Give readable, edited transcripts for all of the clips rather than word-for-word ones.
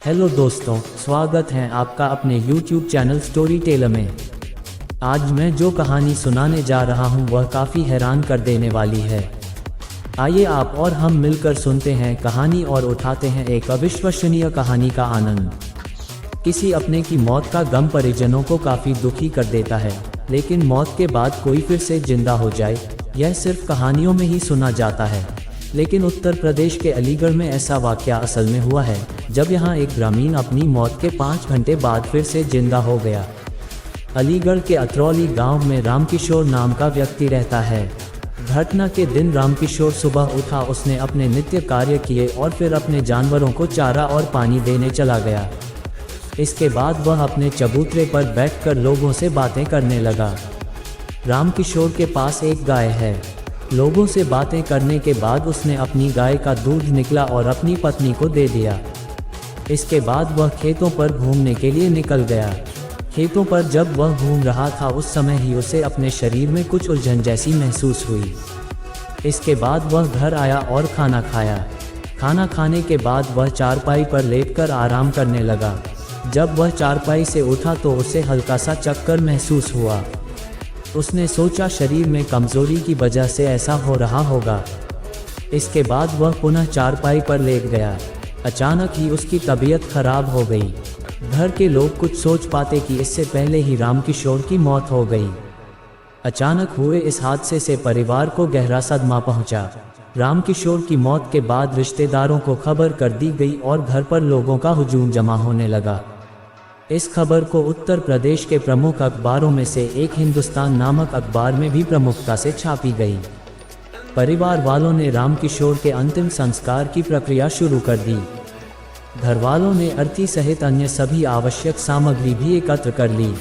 Hello दोस्तों, स्वागत है आपका अपने YouTube चैनल स्टोरी टेलर में। आज मैं जो कहानी सुनाने जा रहा हूं वह काफ़ी हैरान कर देने वाली है। आइए आप और हम मिलकर सुनते हैं कहानी और उठाते हैं एक अविश्वसनीय कहानी का आनंद। किसी अपने की मौत का गम परिजनों को काफ़ी दुखी कर देता है, लेकिन मौत के बाद कोई फिर से जिंदा हो जाए, यह सिर्फ कहानियों में ही सुना जाता है। लेकिन उत्तर प्रदेश के अलीगढ़ में ऐसा वाक़या असल में हुआ है, जब यहाँ एक ग्रामीण अपनी मौत के 5 घंटे बाद फिर से जिंदा हो गया। अलीगढ़ के अतरौली गांव में रामकिशोर नाम का व्यक्ति रहता है। घटना के दिन रामकिशोर सुबह उठा, उसने अपने नित्य कार्य किए और फिर अपने जानवरों को चारा और पानी देने चला गया। इसके बाद वह अपने चबूतरे पर बैठकर लोगों से बातें करने लगा। रामकिशोर के पास एक गाय है। लोगों से बातें करने के बाद उसने अपनी गाय का दूध निकला और अपनी पत्नी को दे दिया। इसके बाद वह खेतों पर घूमने के लिए निकल गया। खेतों पर जब वह घूम रहा था उस समय ही उसे अपने शरीर में कुछ उलझन जैसी महसूस हुई। इसके बाद वह घर आया और खाना खाया। खाना खाने के बाद वह चारपाई पर लेटकर आराम करने लगा। जब वह चारपाई से उठा तो उसे हल्का सा चक्कर महसूस हुआ। उसने सोचा शरीर में कमजोरी की वजह से ऐसा हो रहा होगा। इसके बाद वह पुनः चारपाई पर लेट गया। अचानक ही उसकी तबीयत खराब हो गई। घर के लोग कुछ सोच पाते कि इससे पहले ही रामकिशोर की मौत हो गई। अचानक हुए इस हादसे से परिवार को गहरा सदमा पहुंचा। रामकिशोर की मौत के बाद रिश्तेदारों को खबर कर दी गई और घर पर लोगों का हुजूम जमा होने लगा। इस खबर को उत्तर प्रदेश के प्रमुख अखबारों में से एक हिंदुस्तान नामक अखबार में भी प्रमुखता से छापी गई। परिवार वालों ने रामकिशोर के अंतिम संस्कार की प्रक्रिया शुरू कर दी। घर वालों ने अर्थी सहित अन्य सभी आवश्यक सामग्री भी एकत्र कर ली।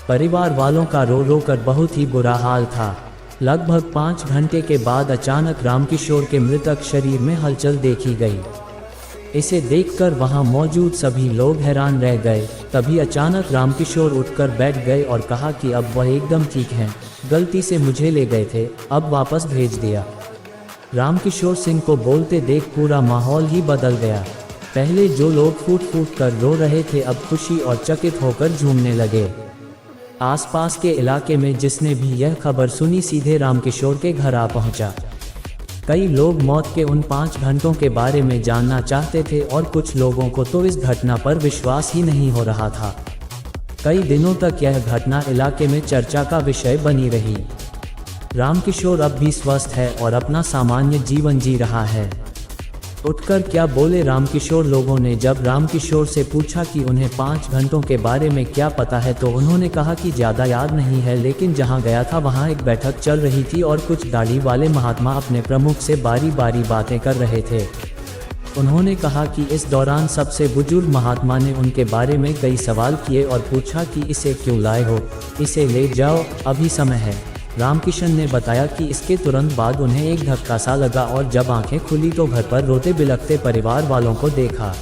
परिवार वालों का रो रो कर बहुत ही बुरा हाल था। लगभग 5 घंटे के बाद अचानक रामकिशोर के मृतक शरीर में हलचल देखी गई। इसे देखकर वहां मौजूद सभी लोग हैरान रह गए। तभी अचानक रामकिशोर उठकर बैठ गए और कहा कि अब वह एकदम ठीक हैं, गलती से मुझे ले गए थे, अब वापस भेज दिया। रामकिशोर सिंह को बोलते देख पूरा माहौल ही बदल गया। पहले जो लोग फूट फूट कर रो रहे थे अब खुशी और चकित होकर झूमने लगे। आसपास के इलाके में जिसने भी यह खबर सुनी सीधे रामकिशोर के घर आ पहुंचा। कई लोग मौत के उन 5 घंटों के बारे में जानना चाहते थे और कुछ लोगों को तो इस घटना पर विश्वास ही नहीं हो रहा था। कई दिनों तक यह घटना इलाके में चर्चा का विषय बनी रही। रामकिशोर अब भी स्वस्थ है और अपना सामान्य जीवन जी रहा है। उठकर क्या बोले रामकिशोर। लोगों ने जब रामकिशोर से पूछा कि उन्हें 5 घंटों के बारे में क्या पता है तो उन्होंने कहा कि ज़्यादा याद नहीं है, लेकिन जहां गया था वहां एक बैठक चल रही थी और कुछ दाढ़ी वाले महात्मा अपने प्रमुख से बारी बारी बातें कर रहे थे। उन्होंने कहा कि इस दौरान सबसे बुजुर्ग महात्मा ने उनके बारे में कई सवाल किए और पूछा कि इसे क्यों लाए हो, इसे ले जाओ, अभी समय है। रामकिशन ने बताया कि इसके तुरंत बाद उन्हें एक धक्का सा लगा और जब आंखें खुली तो घर पर रोते बिलखते परिवार वालों को देखा।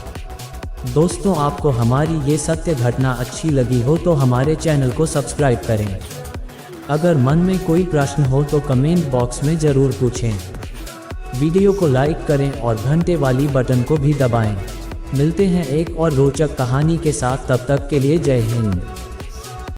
दोस्तों, आपको हमारी ये सत्य घटना अच्छी लगी हो तो हमारे चैनल को सब्सक्राइब करें। अगर मन में कोई प्रश्न हो तो कमेंट बॉक्स में ज़रूर पूछें। वीडियो को लाइक करें और घंटे वाली बटन को भी दबाएं। मिलते हैं एक और रोचक कहानी के साथ, तब तक के लिए जय हिंद।